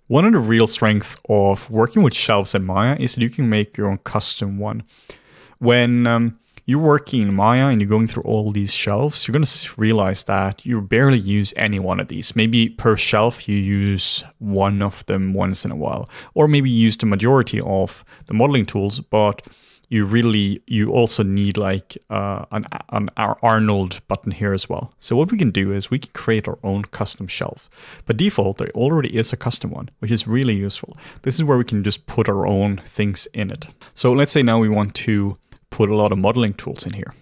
One of the real strengths of working with shelves in Maya is that you can make your own custom one. When you're working in Maya and you're going through all these shelves, you're going to realize that you barely use any one of these. Maybe per shelf you use one of them once in a while, or maybe you use the majority of the modeling tools, but you also need like an Arnold button here as well. So what we can do is we can create our own custom shelf. By default, there already is a custom one, which is really useful. This is where we can just put our own things in it. So let's say now we want to put a lot of modeling tools in here.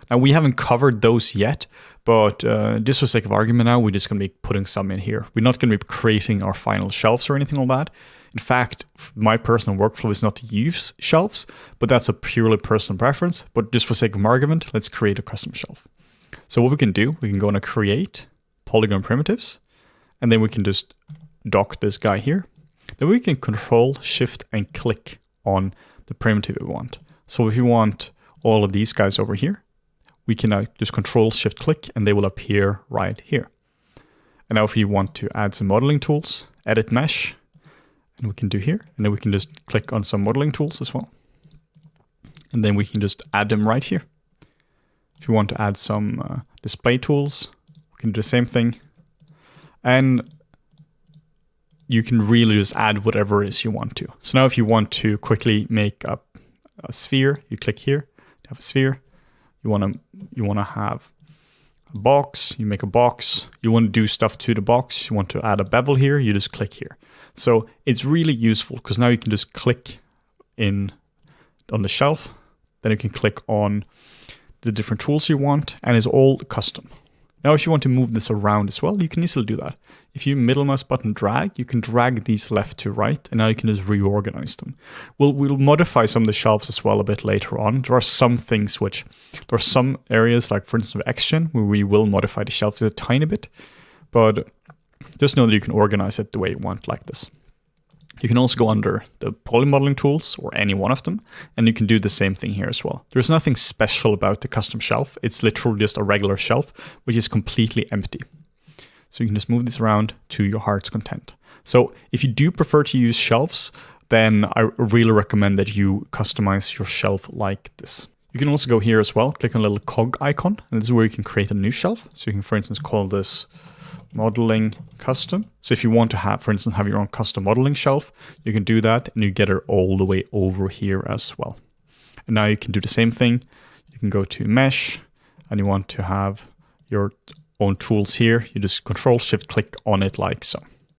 Now we haven't covered those yet, but just for sake of argument now, we're just going to be putting some in here. We're not going to be creating our final shelves or anything like that. In fact, my personal workflow is not to use shelves, but that's a purely personal preference. But just for sake of argument, let's create a custom shelf. So what we can do, we can go and create polygon primitives, and then we can just dock this guy here. Then we can control, shift, and click on the primitive we want. So if you want all of these guys over here, we can now just control, shift, click, and they will appear right here. And now if you want to add some modeling tools, edit mesh, and we can do here, and then we can just click on some modeling tools as well. And then we can just add them right here. If you want to add some display tools, we can do the same thing. And you can really just add whatever it is you want to. So now if you want to quickly make a sphere, you click here to have a sphere. You want to have a box, you make a box. You want to do stuff to the box. You want to add a bevel here, you just click here. So it's really useful because now you can just click in on the shelf. Then you can click on the different tools you want, and it's all custom. Now, if you want to move this around as well, you can easily do that. If you middle mouse button drag, you can drag these left to right, and now you can just reorganize them. We'll modify some of the shelves as well a bit later on. There are some things there are some areas, like for instance with XGen, where we will modify the shelves a tiny bit, but just know that you can organize it the way you want, like this. You can also go under the poly modeling tools, or any one of them, and you can do the same thing here as well. There's nothing special about the custom shelf. It's literally just a regular shelf, which is completely empty. So you can just move this around to your heart's content. So if you do prefer to use shelves, then I really recommend that you customize your shelf like this. You can also go here as well, click on a little cog icon, and this is where you can create a new shelf. So you can, for instance, call this modeling custom. So if you want to have, for instance, have your own custom modeling shelf, you can do that, and you get it all the way over here as well. And now you can do the same thing. You can go to mesh, and you want to have your own tools here. You just control shift click on it like so.